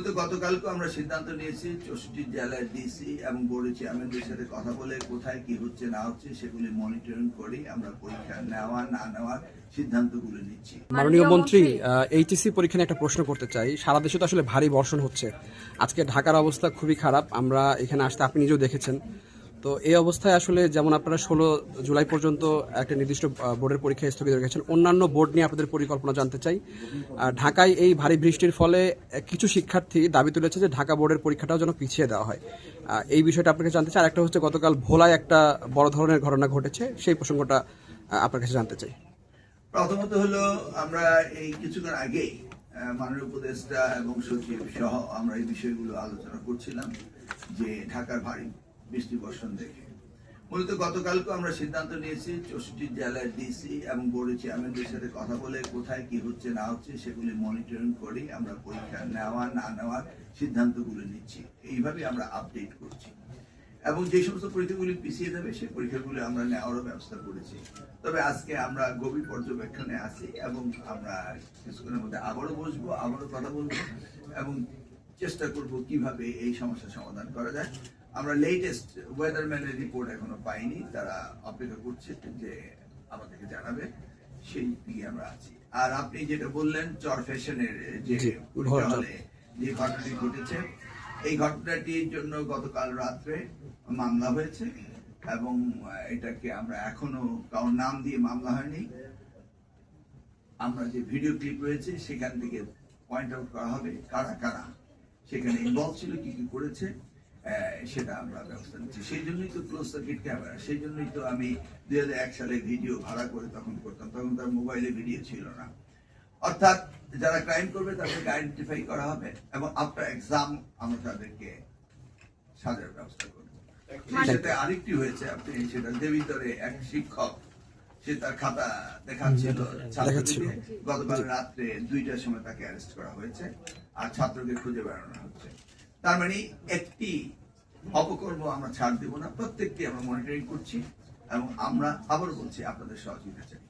মূলত গতকালকে আমরা সিদ্ধান্ত নিয়েছি 64 জেলার ডিসি এবং বোর্ডের চেয়ারম্যানদের সাথে কথা বলে কোথায় কি হচ্ছে না হচ্ছে সেগুলি মনিটরিং করি আমরা পরীক্ষা নেওয়া না নেওয়ার সিদ্ধান্তগুলো নিচ্ছি। মাননীয় মন্ত্রী, এইচএসসি পরীক্ষা নিয়ে একটা প্রশ্ন করতে চাই। সারা দেশে তো আসলে ভারী বর্ষণ হচ্ছে, আজকে ঢাকার অবস্থা খুবই খারাপ। আমরা এখানে আসতে আপনি নিজেও দেখেছেন। তো এই অবস্থায় আসলে যেমন আপনারা 16 জুলাই পর্যন্ত একটা নির্দিষ্ট বোর্ডের পরীক্ষা স্থগিত রেখেছেন, অন্যান্য বোর্ড নিয়ে আপনাদের পরিকল্পনা জানতে চাই। ঢাকায় এই ভারী বৃষ্টির ফলে কিছু শিক্ষার্থী দাবি তুলেছে যে ঢাকা বোর্ডের পরীক্ষাটাও যেন পিছিয়ে দেওয়া হয়। এই বিষয়টা আপনাকে জানতে চাই। আরেকটা হচ্ছে গতকাল ভোলায় একটা বড় ধরনের ঘটনা ঘটেছে, সেই প্রসঙ্গটা আপনার কাছে জানতে চাই। প্রথমত হলো আমরা এই কিছুক্ষণ আগেই মাননীয় উপদেষ্টা এবং সচিব সহ আমরা এই বিষয়গুলো আলোচনা করছিলাম যে ঢাকার ভারী বৃষ্টি বর্ষণ দেখে মূলত গতকালকে আমরা সিদ্ধান্ত নিয়েছি 64 জেলার ডিসি এবং বোর্ডের চেয়ারম্যানদের সাথে কথা বলে কোথায় কি হচ্ছে না হচ্ছে সেগুলি মনিটরিং করি আমরা পরীক্ষা নেওয়া না নেওয়ার সিদ্ধান্তগুলো নিচ্ছি। এইভাবে আমরা আপডেট করছি এবং যে সমস্ত পরীক্ষাগুলি পিছিয়ে যাবে সেই পরীক্ষাগুলি আমরা নেওয়ারও ব্যবস্থা করেছি। তবে আজকে আমরা গভীর পর্যবেক্ষণে আছি এবং আমরা কিছুক্ষণের মধ্যে আবারও বসবো, আবারও কথা বলবো এবং চেষ্টা করব কিভাবে এই সমস্যার সমাধান করা যায়। আমরা লেটেস্ট ওয়েদারম্যানের রিপোর্ট এখনো পাইনি, তারা অপেক্ষা করছে যে আমাদেরকে জানাবে, সেই দিকে আমরা আছি। আর আপনি যেটা বললেন চর ফ্যাশনের যে পরীক্ষা হলে যে ঘটনাটি ঘটেছে, এই ঘটনাটির জন্য গতকাল রাত্রে মামলা হয়েছে এবং এটাকে আমরা এখনো কারোর নাম দিয়ে মামলা হয়নি। আমরা যে ভিডিও ক্লিপ রয়েছে সেখান থেকে পয়েন্ট আউট করা হবে কারা কারা সেখানে ইনভলভ ছিল, কি কি করেছে সেটা আমরা ব্যবস্থা নিচ্ছি। সেই জন্যই তো ক্লোজ সার্কিট ক্যামেরা, সেই জন্যই তো আমি 2001 সালে ভিডিও ভাড়া করে তখন করতাম, তখন তার মোবাইলে ভিডিও ছিল না। অর্থাৎ যারা ক্রাইম করবে তাদেরকে আইডেন্টিফাই করা হবে এবং আফটার এক্সাম আমরা তাদেরকে সাজার ব্যবস্থা করব। সেটা আরেকটি হয়েছে, আপনি সেটা যে ভিতরে এক শিক্ষক সে তার খাতা দেখাচ্ছিল ছাত্রকে, গতকাল রাত্রে 2টার সময় তাকে অ্যারেস্ট করা হয়েছে আর ছাত্রকে খুঁজে বেড়ানো হচ্ছে। তার মানে একটি অপকর্ম আমরা ছাড় দেব না, প্রত্যেকটি আমরা মনিটরিং করছি এবং আমরা আবার বলছি আপনাদের সহযোগিতা চাই।